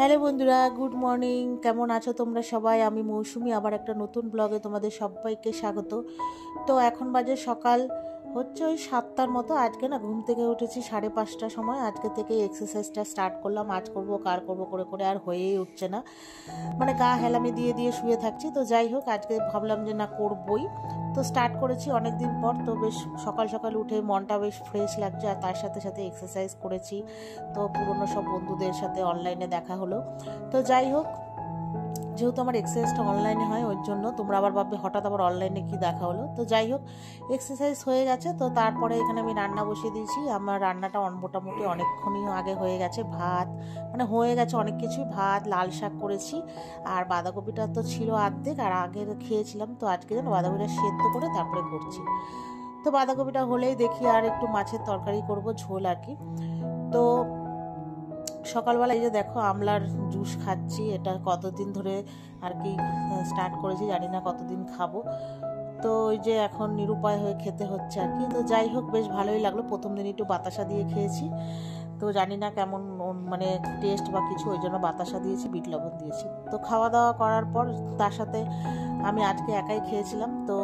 Hello বন্ধুরা, good morning. কেমন আছো তোমরা সবাই? আমি মৌসুমি, আবার একটা নতুন ব্লগে তোমাদের সবাইকে স্বাগত। তো এখন বাজে সকাল হচ্ছে ওই 7টার মতো। আজকে না ঘুম থেকে উঠেছি 5:30টার সময়। আজকে থেকে এক্সারসাইজটা স্টার্ট করলাম। আজ করব কার করব করে করে আর হয়েই উঠছে না, মানে গা হেলামি দিয়ে দিয়ে শুয়ে থাকছি। তো যাই হোক, আজকে ভাবলাম যে না করবই, তো স্টার্ট করেছি অনেক দিন পর। তো বেশ সকাল সকাল উঠে মনটা বেশ ফ্রেশ লাগছে, আর তার সাথে সাথে এক্সারসাইজ করেছি। তো পুরনো সব বন্ধুদের সাথে অনলাইনে দেখা হলো। তো যাই হোক, যেহেতু আমার এক্সারসাইজটা অনলাইনে হয়, ওই জন্য তোমরা আবার ভাববে হঠাৎ আবার অনলাইনে কি দেখা হলো। তো যাই হোক, এক্সারসাইজ হয়ে গেছে। তো তারপরে এখানে আমি রান্না বসিয়ে দিয়েছি। আমার রান্নাটা মোটামুটি অনেকক্ষণই আগে হয়ে গেছে। ভাত মানে হয়ে গেছে অনেক কিছুই, ভাত, লাল শাক করেছি, আর বাঁধাকপিটা তো ছিল অর্ধেক, আর আগে খেয়েছিলাম। তো আজকে যেন বাঁধাকপিটা সেদ্ধ করে তারপরে করছি। তো বাঁধাকপিটা হলেই দেখি আর একটু মাছের তরকারি করব, ঝোল আর কি। তো সকালবেলা এই যে দেখো আমলার জুস খাচ্ছি। এটা কতদিন ধরে আর কি স্টার্ট করেছি, জানি না কতদিন খাবো। তো ওই যে এখন নিরুপায় হয়ে খেতে হচ্ছে আর কি। তো যাই হোক, বেশ ভালোই লাগলো। প্রথম দিন একটু বাতাসা দিয়ে খেয়েছি, তো জানি না কেমন মানে টেস্ট বা কিছু, ওই জন্য বাতাসা দিয়েছি, বিট লবণ দিয়েছি। তো খাওয়া দাওয়া করার পর তার সাথে আমি আজকে একাই খেয়েছিলাম। তো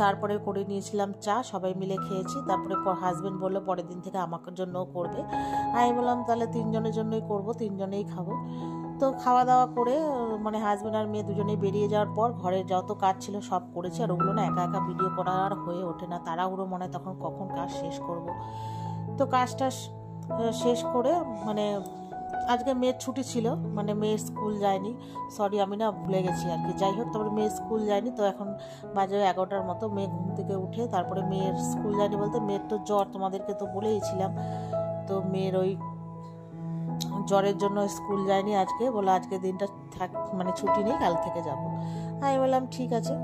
তারপরে করে নিয়েছিলাম চা, সবাই মিলে খেয়েছি। তারপরে হাজব্যান্ড বললো পরের দিন থেকে আমার জন্যও করবে। আমি বললাম তাহলে তিনজনের জন্যই করবো, তিনজনেই খাবো। তো খাওয়া দাওয়া করে মানে হাজব্যান্ড আর মেয়ে দুজনেই বেরিয়ে যাওয়ার পর ঘরের যত কাজ ছিল সব করেছি। আর ওগুলো না একা একা ভিডিও করা আর হয়ে ওঠে না, তাড়াহুড়ো মনে হয় তখন কখন কাজ শেষ করব। তো কাজটা শেষ করে মানে আজকে মেয়ের ছুটি ছিল, মানে মেয়ের স্কুল যায়নি। সরি, আমি না ভুলে গেছি আর কি। যাই হোক, তারপরে মেয়ের স্কুল যায়নি। তো এখন বাজে 11টার মতো। মেয়ে ঘুম থেকে উঠে তারপরে মেয়ের স্কুল যায়নি বলতে, মেয়ের তো জ্বর, তোমাদেরকে তো বলেইছিলাম। তো মেয়ের ওই জ্বরের জন্য স্কুল যায়নি আজকে, বলে আজকে দিনটা থাক, মানে ছুটি নেই, কাল থেকে যাব। আমি বললাম ঠিক আছে।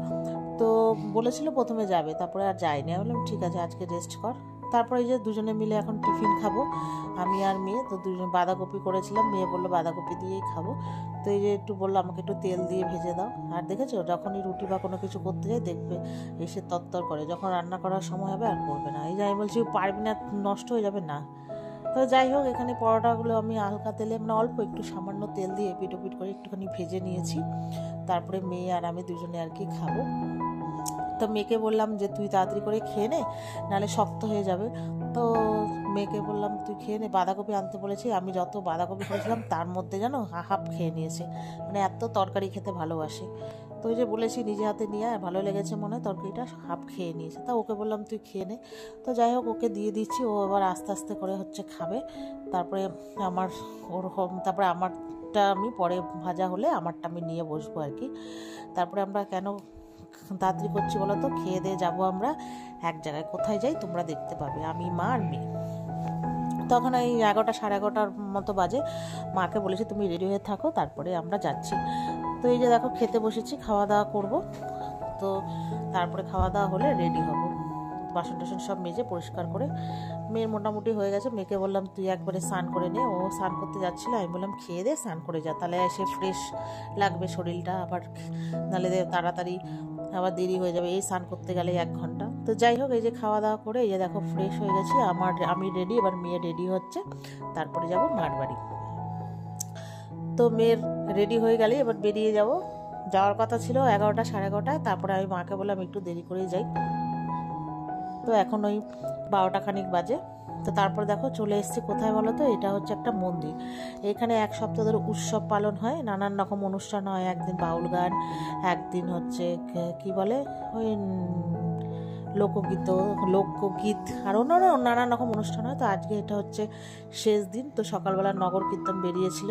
তো বলেছিল প্রথমে যাবে, তারপরে আর যায়নি। আমি বললাম ঠিক আছে, আজকে রেস্ট কর। তারপরে এই যে দুজনে মিলে এখন টিফিন খাবো, আমি আর মেয়ে। তো দুজনে বাঁধাকপি করেছিলাম, মেয়ে বললো বাঁধাকপি দিয়েই খাবো। তো এই যে একটু বললো আমাকে একটু তেল দিয়ে ভেজে দাও। আর দেখেছো, যখনই রুটি বা কোনো কিছু করতে যাই দেখবে এসে তত্তর করে, যখন রান্না করার সময় হবে আর করবে না। এই যে আমি বলছি পারবি না, নষ্ট হয়ে যাবে না। তো যাই হোক, এখানে পরোটাগুলো আমি হালকা তেলে, মানে অল্প একটু সামান্য তেল দিয়ে এপিট ওপিট করে একটুখানি ভেজে নিয়েছি। তারপরে মেয়ে আর আমি দুজনে আর কি খাবো। তো মেয়েকে বললাম যে তুই তাড়াতাড়ি করে খেয়ে নে, নাহলে শক্ত হয়ে যাবে। তো মেয়েকে বললাম তুই খেয়ে নে। বাঁধাকপি আনতে বলেছি, আমি যত বাঁধাকপি করেছিলাম তার মধ্যে যেন হাফ খেয়ে নিয়েছে, মানে এত তরকারি খেতে ভালোবাসে। তো ওই যে বলেছি নিজে হাতে নিয়ে, ভালো লেগেছে মনে হয়, তরকারিটা হাফ খেয়ে নিয়েছে। তা ওকে বললাম তুই খেয়ে নে। তো যাই হোক, ওকে দিয়ে দিচ্ছি, ও এবার আস্তে আস্তে করে হচ্ছে খাবে। তারপরে আমার ওরকম, তারপরে আমারটা আমি পরে ভাজা হলে আমারটা আমি নিয়ে বসবো আর কি। তারপরে আমরা কেন তাড়াতাড়ি করছি বলো তো, খেয়ে দিয়ে যাবো আমরা এক জায়গায়। কোথায় যাই তোমরা দেখতে পাবে, আমি, মা আর মেয়ে। তখন এই 11টা 11:30 মতো বাজে। মাকে বলেছি তুমি রেডি হয়ে থাকো, তারপরে আমরা যাচ্ছি। তো এই যে দেখো খেতে বসেছি, খাওয়া দাওয়া করব। তো তারপরে খাওয়া দাওয়া হলে রেডি হব, বাসন টাসন সব মেজে পরিষ্কার করে। মেয়ের মোটামুটি হয়ে গেছে। মেয়েকে বললাম তুই একবারে স্নান করে নে। ও স্নান করতে যাচ্ছিলো, আমি বললাম খেয়ে দে, স্নান করে যা, তাহলে এসে ফ্রেশ লাগবে শরীরটা। আবার নাহলে তাড়াতাড়ি আবার দেরি হয়ে যাবে, এই স্নান করতে গেলে 1 ঘন্টা। তো যাই হোক, এই যে খাওয়া দাওয়া করে এই যে দেখো ফ্রেশ হয়ে গেছি। আমি রেডি, এবার মেয়ে রেডি হচ্ছে, তারপরে যাব মার বাড়ি। তো মেয়ের রেডি হয়ে গেলে এবার বেরিয়ে যাব। যাওয়ার কথা ছিল 11টা 11:30। তারপরে আমি মাকে বললাম একটু দেরি করেই যাই। তো এখন ওই 12টা খানিক বাজে। তো তারপরে দেখো চলে এসেছি কোথায় বলো তো, এটা হচ্ছে একটা মন্দির। এখানে 1 সপ্তাহ ধরে উৎসব পালন হয়, নানান রকম অনুষ্ঠান হয়। একদিন বাউল গান, একদিন হচ্ছে কি বলে ওই লোকগীত, আর অন্যান্য নানান রকম অনুষ্ঠান হয়। তো আজকে এটা হচ্ছে শেষ দিন। তো সকালবেলা নগর কীর্তন বেরিয়েছিল,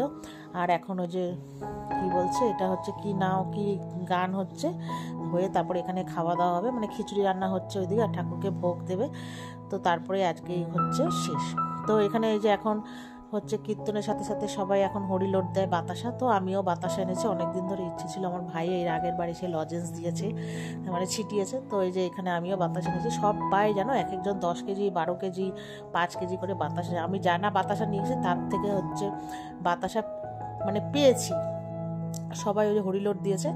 আর এখন ওই যে কি বলছে, এটা হচ্ছে কি নাও কি গান হচ্ছে হয়ে, তারপরে এখানে খাওয়া দাওয়া হবে, মানে খিচুড়ি রান্না হচ্ছে ওইদিকে, আর ঠাকুরকে ভোগ দেবে। তো তারপরে আজকেই হচ্ছে শেষ। তো এখানে এই যে এখন হচ্ছে কীর্তনের সাথে সাথে সবাই এখন হরিলোট দেয়, বাতাসা। তো আমিও বাতাসা এনেছি, অনেকদিন ধরে ইচ্ছে ছিল। আমার ভাই এর আগের বাড়ি সে লজেন্স দিয়েছে, মানে ছিটিয়েছে। তো এই যে এখানে আমিও বাতাসা এনেছি। সবাই জানো এক একজন 10 কেজি 12 কেজি 5 কেজি করে বাতাসা। আমি জানা বাতাসা নিয়েছি, তার থেকে হচ্ছে বাতাসা মানে পেয়েছি সবাই ওই যে হরিলোট দিয়েছে,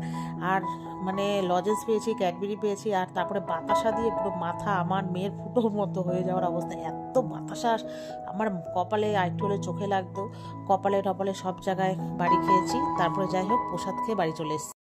আর মানে লজেন্স পেয়েছি, ক্যাডবেরি পেয়েছি, আর তারপরে বাতাসা দিয়ে পুরো মাথা আমার মেয়ের ফুটোর মতো হয়ে যাওয়ার অবস্থা। এত বাতাসা আমার কপালে আরেকটু হলে চোখে লাগতো, কপালে টপালে সব জায়গায় বাড়ি খেয়েছি। তারপরে যাই হোক প্রসাদ খেয়ে বাড়ি চলে এসেছি।